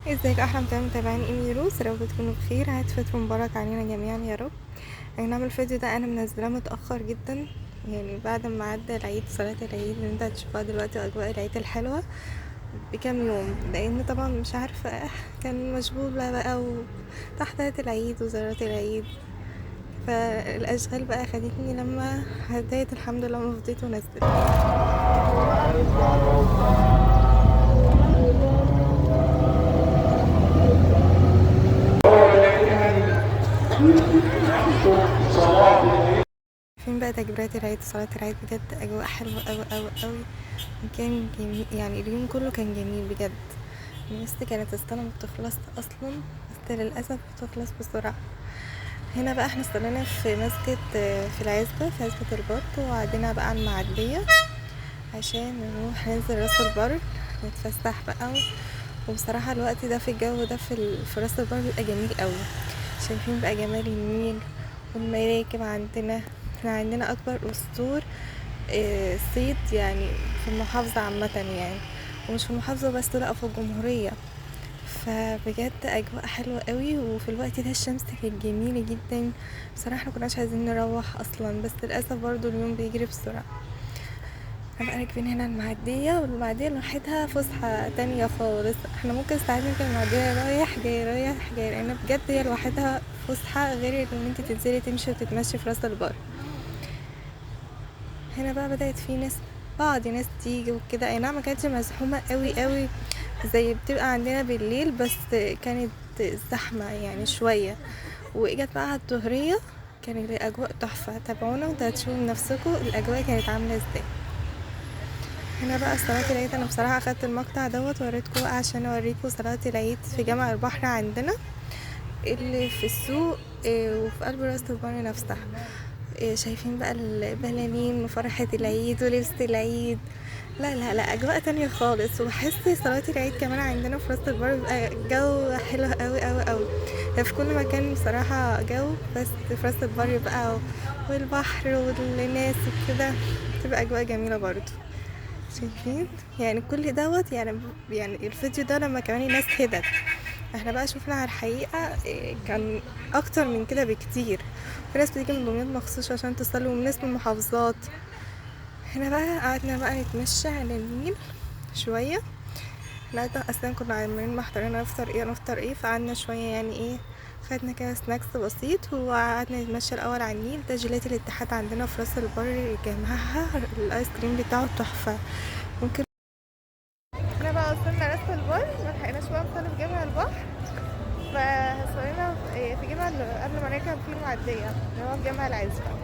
ازيك احلى متابعين ايميروس، يا رب تكونوا بخير. عيد فطر مبارك علينا جميعا يا رب. اي نعم، الفيديو ده انا منزلاه متاخر جدا، يعني بعد ما عدى العيد، صلاه العيد اللي انت هتشوفها دلوقتي واجواء العيد الحلوه بكام يوم، لان طبعا مش عارفه كان مشغوله بقى وتحضيرات العيد وزيارات العيد، فالاشغال بقى خدتني لما هديت الحمد لله ما فضيت ونزلت. فين بقى تكبيرات العيد وصلاة العيد؟ بجد أجواء حلوة أوي أوي أوي، وكان جميل، يعني اليوم كله كان جميل بجد. الناس كانت الصلاة ما بتخلص أصلا، بس للأسف بتخلص بسرعة. هنا بقى احنا صلينا في مسجد في العزبة، في عزبة البر، وعدينا بقى على المعدية عشان نروح ننزل راس البر نتفسح بقى. وبصراحة الوقت ده في الجو ده في راس البر بيبقى جميل قوي. شايفين بقى جمال النيل والمراكب. احنا عندنا اكبر اسطول صيد يعني في المحافظة عامة يعني، ومش في المحافظة بس، لا، في الجمهورية. فبجد اجواء حلوة قوي، وفي الوقت ده الشمس كانت جميلة جدا. بصراحة احنا كناش عايزين نروح اصلا، بس للاسف برضو اليوم بيجري بسرعة. هنبقى راكبين هنا المعدية، والمعدية لوحدها فسحة تانية خالص. احنا ممكن ساعات نركب المعدية رايح جاي رايح جاي، لان بجد هي لوحدها فسحة، غير ان انت تنزلي تمشي وتتمشي في راس البر. هنا بقى بدأت في بعض ناس تيجي وكده. اي نعم، ما كانتش مزحومة قوي قوي زي بتبقى عندنا بالليل، بس كانت زحمة يعني شوية. واجت بقى على الظهرية كانت الاجواء تحفة. تابعونا وانتوا هتشوفوا بنفسكم الاجواء كانت عاملة ازاي. هنا بقى صلاة العيد، انا بصراحة اخدت المقطع دوت ووريتكم بقى عشان اوريكم صلاة العيد في جامع البحر عندنا اللي في السوق، وفي قلب راس البر نفسها. شايفين بقى البلالين وفرحة العيد ولبس العيد. لا لا لا، اجواء تانية خالص. وبحس صلاة العيد كمان عندنا في راس البر بيبقى جو حلو قوي قوي قوي. في كل مكان بصراحة جو، بس في راس البر بقى والبحر والناس وكده بتبقى اجواء جميلة برضو. شايفين يعني كل دوت يعني الفيديو ده لما كمان الناس هدت. احنا بقى شفنا على الحقيقة كان اكتر من كده بكتير. في ناس بتيجي من دمياط مخصوص عشان تصلي، وناس من محافظات. هنا بقى قعدنا بقى نتمشى على النيل شوية. احنا اصلا كنا عاملين محضرين نفطر ايه، فقعدنا شوية يعني ايه، خدنا كده سناكس بسيط وقعدنا نتمشى الاول على النيل. ده جيلاتي الاتحاد عندنا في راس البر، جنبها الايس كريم بتاعه تحفة. ممكن احنا بقى وصلنا راس البر، ملحقناش بقى نصلي في جامع البحر، فصلينا في جامع اللي قبل ما نركب فيه المعدية اللي هو في جامع العزبة.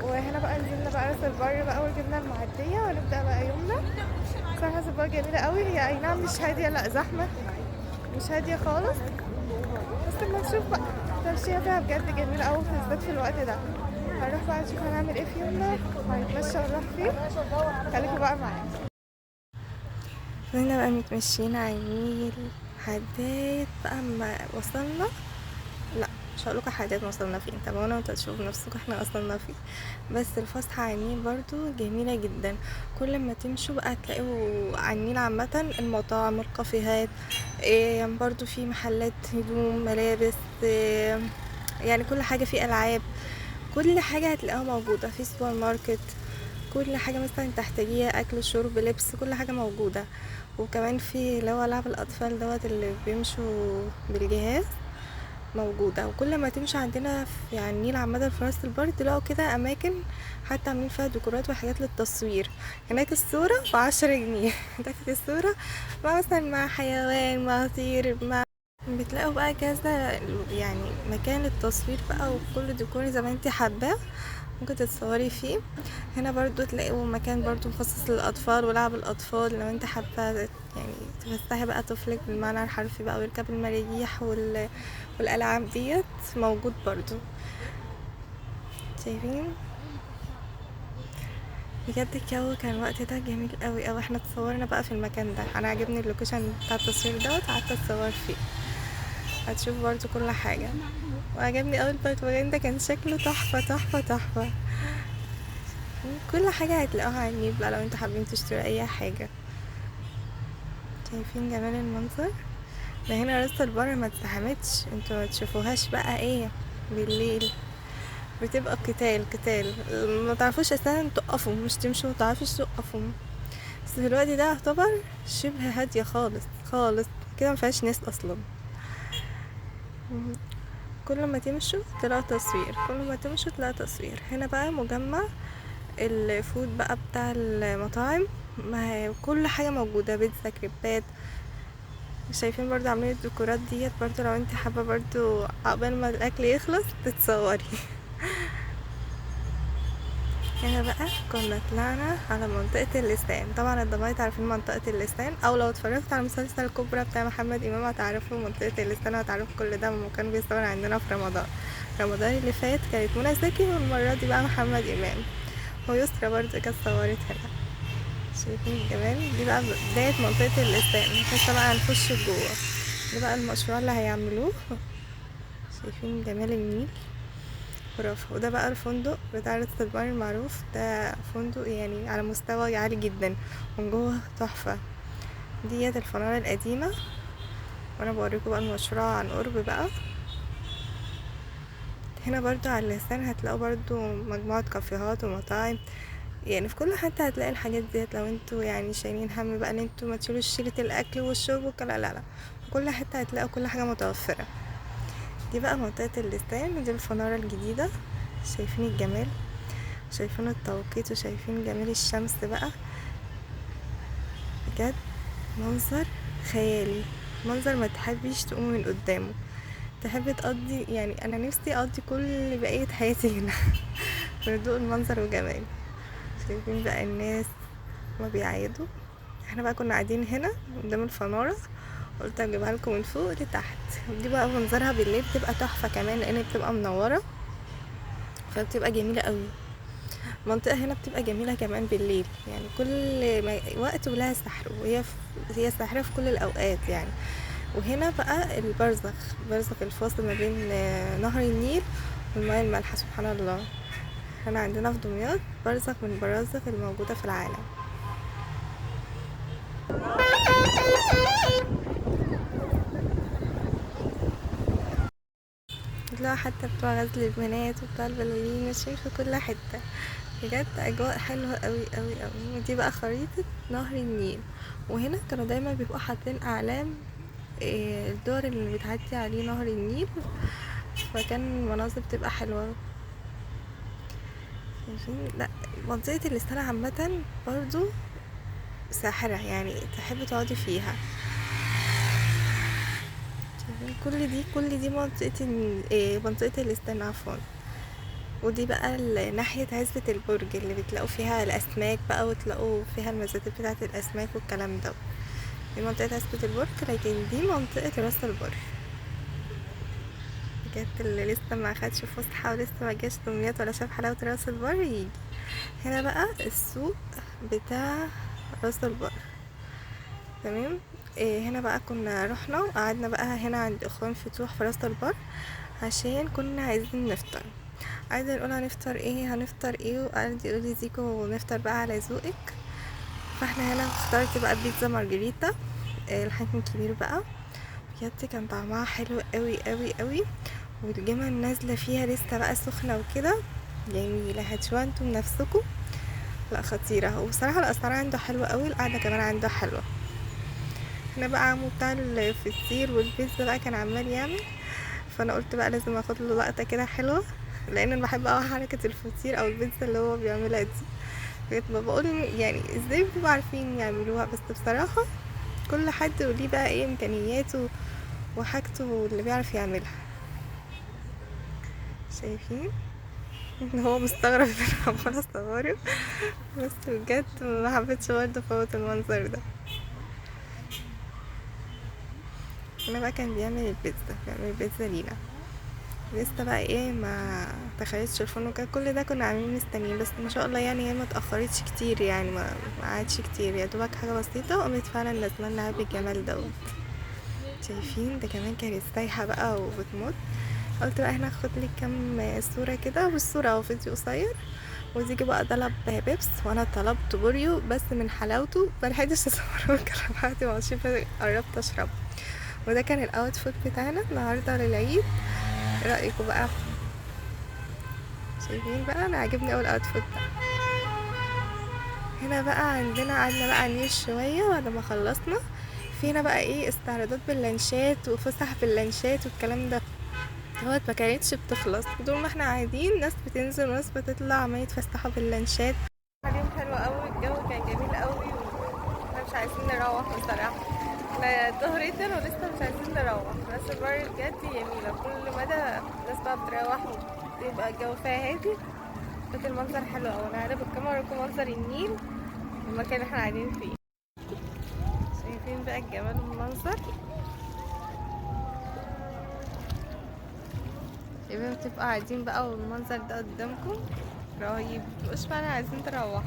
وهنا بقى نزلنا بقى راس البر بقى وركبنا المعدية ونبدأ بقى يومنا. بصراحة راس البر جميلة قوي، هي اي نعم مش هادية، لا زحمة، مش هادية خالص، بس لما نشوف بقى التمشية فيها بجد جميلة قوي، بالذات في الوقت ده. هنروح بقى نشوف هنعمل ايه في يومنا، وهنتمشى ونروح فين. خليكم بقى معايا. فضلنا بقى متمشيين على النيل لحد بقى ما وصلنا. لا، مش هقولكوا حاجات وصلنا فين، تابعونا وانتوا تشوفوا بنفسكم احنا وصلنا فين. بس الفسحة على النيل برضو جميلة جدا. كل ما تمشوا بقى تلاقوا على النيل عامة المطاعم والكافيهات، برضو في محلات هدوم ملابس، يعني كل حاجة، في ألعاب، كل حاجة هتلاقوها موجودة في سوبر ماركت. كل حاجة مثلا تحتاجيها، أكل شرب لبس، كل حاجة موجودة. وكمان في اللي هو لعب الأطفال دوت اللي بيمشوا بالجهاز موجودة. وكل ما تمشي عندنا في يعني النيل عامة في راس البر تلاقوا كده أماكن حتى عاملين فيها ديكورات وحاجات للتصوير. هناك الصورة ب10 جنيه تاخد الصورة مع مثلا مع حيوان، مع طير، مع بتلاقوا بقى كذا يعني مكان للتصوير بقى، وكل ديكور زي ما انت حباه ممكن تتصوري فيه. هنا برضو تلاقوا مكان برضو مخصص للأطفال ولعب الأطفال، لو انت حابة يعني تفسحي بقى طفلك بالمعنى الحرفي بقى، ويركب المراجيح والألعاب ديت موجود برضو. شايفين بجد الجو كان الوقت ده جميل قوي قوي. احنا اتصورنا بقى في المكان ده، انا عجبني اللوكيشن بتاع التصوير دوت، قعدت اتصور فيه. هتشوف برضو كل حاجة. وعجبني اول البرفان ده، كان شكله تحفة تحفة تحفة. كل حاجة هتلاقوها على النيل بقى لو انتوا حابين تشتروا اي حاجة. شايفين جمال المنظر. ده هنا راس البر ما اتزحمتش، انتوا ما تشوفوهاش بقى ايه بالليل، بتبقى قتال ما تعرفوش اساسا تقفوا، مش تمشوا، ما تعرفوش تقفوا. بس في الوقت ده يعتبر شبه هادية خالص خالص كده، ما فيهاش ناس اصلا. كل ما تمشوا تلاقوا تصوير، كل ما تمشوا تلاقوا تصوير. هنا بقى مجمع الفود بقى بتاع المطاعم، ما هي كل حاجة موجودة، بيتزا، كريبات. شايفين برضو عاملين الديكورات ديت، برضو لو انت حابة برضو عقبال ما الاكل يخلص تتصوري. هنا بقى كنا طلعنا على منطقة اللسان. طبعا الضبايط عارفين منطقة اللسان، او لو اتفرجت على مسلسل الكبرى بتاع محمد امام هتعرفوا منطقة اللسان، وهتعرفوا كل ده لما كان بيصور عندنا في رمضان اللي فات كانت منى زكي، والمرة دي بقى محمد امام، ويسرا برضو كانت صورت هنا. شايفين الجمال؟ دي بقى بداية منطقة اللسان. لسه بقى هنخش جوه، ده بقى المشروع اللي هيعملوه. شايفين جمال النيل؟ خرافة. وده بقى الفندق بتاع راس البر المعروف، ده فندق يعني على مستوى عالي جدا، من جوه تحفة. ديت الفنادق القديمة، وانا بوريكم بقى المشروع عن قرب بقى. هنا برضو على اللسان هتلاقوا برضو مجموعة كافيهات ومطاعم، يعني في كل حتة هتلاقي الحاجات ديت. لو انتوا يعني شايلين هم بقى ان انتوا ما تشيلوش شيلة الاكل والشرب وكلا، لا في كل حتة هتلاقوا كل حاجة متوفرة. دي بقى منطقة اللسان، ودي الفنارة الجديدة. شايفين الجمال؟ شايفين التوقيت، وشايفين جمال الشمس بقى؟ بجد منظر خيالي، منظر ما تحبيش تقومي من قدامه، تحبي تقضي، يعني انا نفسي اقضي كل بقية حياتي هنا في هدوء المنظر وجمال. شايفين بقى الناس ما بيعيدوا. احنا بقى كنا قاعدين هنا قدام الفنارة، قلت اجيبها لكم من فوق لتحت. دي بقى منظرها بالليل بتبقى تحفة كمان، لان بتبقى منورة فبتبقى جميلة قوي. المنطقة هنا بتبقى جميلة كمان بالليل، يعني كل وقت ولها سحر، هي سحرة في كل الأوقات يعني. وهنا بقى برزخ الفاصل ما بين نهر النيل والمياه المالحة، سبحان الله. احنا عندنا في دمياط برزخ من البرازخ الموجودة في العالم. لا حتى بتوع غزل البنات وبتوع البلالين ماشيين في كل حتة، بجد اجواء حلوة قوي قوي قوي. ودي بقى خريطة نهر النيل، وهنا كانوا دايما بيبقوا حاطين اعلام الدور اللي بتعدي عليه نهر النيل، فكان المناظر بتبقى حلوة. شايفين؟ لا منطقة الاستانة عامة برضو ساحرة، يعني تحب تقعدي فيها. شايفين؟ كل دي منطقة الاستانة عفوا. ودي بقى ناحية عزبة البرج اللي بتلاقوا فيها الأسماك بقى، وتلاقوا فيها المزادات بتاعة الأسماك والكلام ده. دي منطقة عزبة البرج، لكن دي منطقة راس البر. بجد اللي لسه ما خدش فسحة ولسه ما جاش دمياط ولا شاف حلاوة راس البر يجي هنا بقى السوق بتاع راس البر. تمام. هنا بقى كنا رحنا وقعدنا بقى هنا عند اخوان فتوح في راس البر، عشان كنا عايزين نفطر. عايزه نقول هنفطر ايه، وقعد يقول لي زيكو نفطر بقى على ذوقك. فاحنا هنا اخترت بقى بيتزا مارجريتا، الحجم الكبير بقى. بجد كان طعمها حلو قوي قوي قوي، والجبن نازله فيها لسه بقى سخنه وكده، جميله. هتشوفوا انتم بنفسكم. لا خطيره، وبصراحه الاسعار عنده حلوه قوي، القعده كمان عنده حلوه. احنا بقى عمو بتاع الفطير والبيتزا بقى كان عمال يعمل، فانا قلت بقى لازم اخد له لقطه كده حلوه، لان انا بحب اوي حركه الفطير او البيتزا اللي هو بيعملها دي. بجد بقول يعني ازاي بيبقوا عارفين يعملوها، بس بصراحه كل حد وليه بقى ايه امكانياته وحاجته اللي بيعرف يعملها. شايفين؟ هو مستغرب ان انا عماله اصوره، بس بجد ما حبيتش برضه افوت المنظر ده. هنا بقى كان بيعمل البيتزا لينا، لسه بقى ايه ما تخيلتش الفرن وكده، كل ده كنا عاملين مستنيين. بس ما شاء الله يعني هي ما اتاخرتش كتير، يعني ما قعدتش كتير، يا دوبك حاجه بسيطه وقامت فعلا نازله لنا بالجمال دوت. شايفين؟ ده كمان كانت سايحه بقى وبتموت. قلت بقى هنا هاخد لي كام صوره كده، بالصوره او فيديو قصير. وزيجي بقى طلب بيبس، وانا طلبت بوريو، بس من حلاوته ملحقتش اصوره الكلام بعد ما قربت اشرب. وده كان الاوتفيت بتاعنا النهارده للعيد. ايه رايكم بقى؟ شايفين بقى انا عاجبني اول اوتفيت ده. هنا بقى عندنا قعدنا بقى نيش شويه بعد ما خلصنا. فينا بقى ايه استعراضات باللانشات وفسح باللانشات والكلام ده. هو ما كانتش بتخلص طول ما احنا قاعدين، ناس بتنزل وناس بتطلع عمال يتفسحوا باللانشات. اليوم حلو قوي، الجو كان جميل قوي واحنا مش عايزين نروح بصراحه. احنا ظهرتنا ولسه مش عايزين نروح. راس البر بجد جميله، كل مدى الناس بقى بتروح ويبقى الجو فيها هادي. بس المنظر حلو قوي. انا هقلب الكاميرا لكم منظر النيل المكان اللي احنا قاعدين فيه. شايفين بقى الجمال والمنظر. يبقى بتبقى قاعدين بقى والمنظر ده قدامكم رهيب، مش معنى عايزين تروح.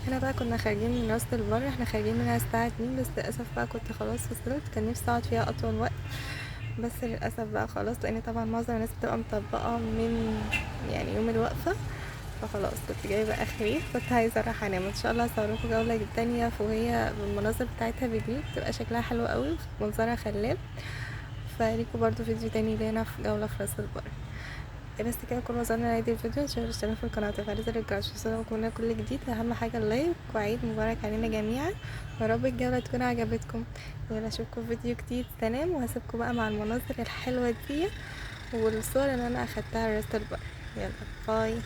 هنا بقى كنا خارجين من راس البر، احنا خارجين منها الساعة 2 بس للأسف بقى كنت خلاص وصلت. كان نفسي اقعد فيها أطول وقت بس للأسف بقى خلاص، لأن طبعا معظم الناس بتبقى مطبقة من يعني يوم الوقفة، فخلاص كنت جايبة آخري. كنت عايزة اروح انام. ان شاء الله هصورلكوا جولة تانية وهي بالمناظر بتاعتها بالليل بتبقى شكلها حلو قوي ومنظرها خلاب. فليكوا برضو فيديو تاني لينا في جولة في راس البر. بس كده نكون وصلنا لنهاية الفيديو. متنسوش الاشتراك في القناة وتفعيل زر الجرس عشان يوصلكوا كل جديد. اهم حاجة اللايك، وعيد مبارك علينا جميعا، ويا رب الجولة تكون عجبتكم. يلا اشوفكم في فيديو جديد. سلام، وهسيبكم بقى مع المناظر الحلوة دي والصور اللي انا اخدتها راس البر. يلا باي.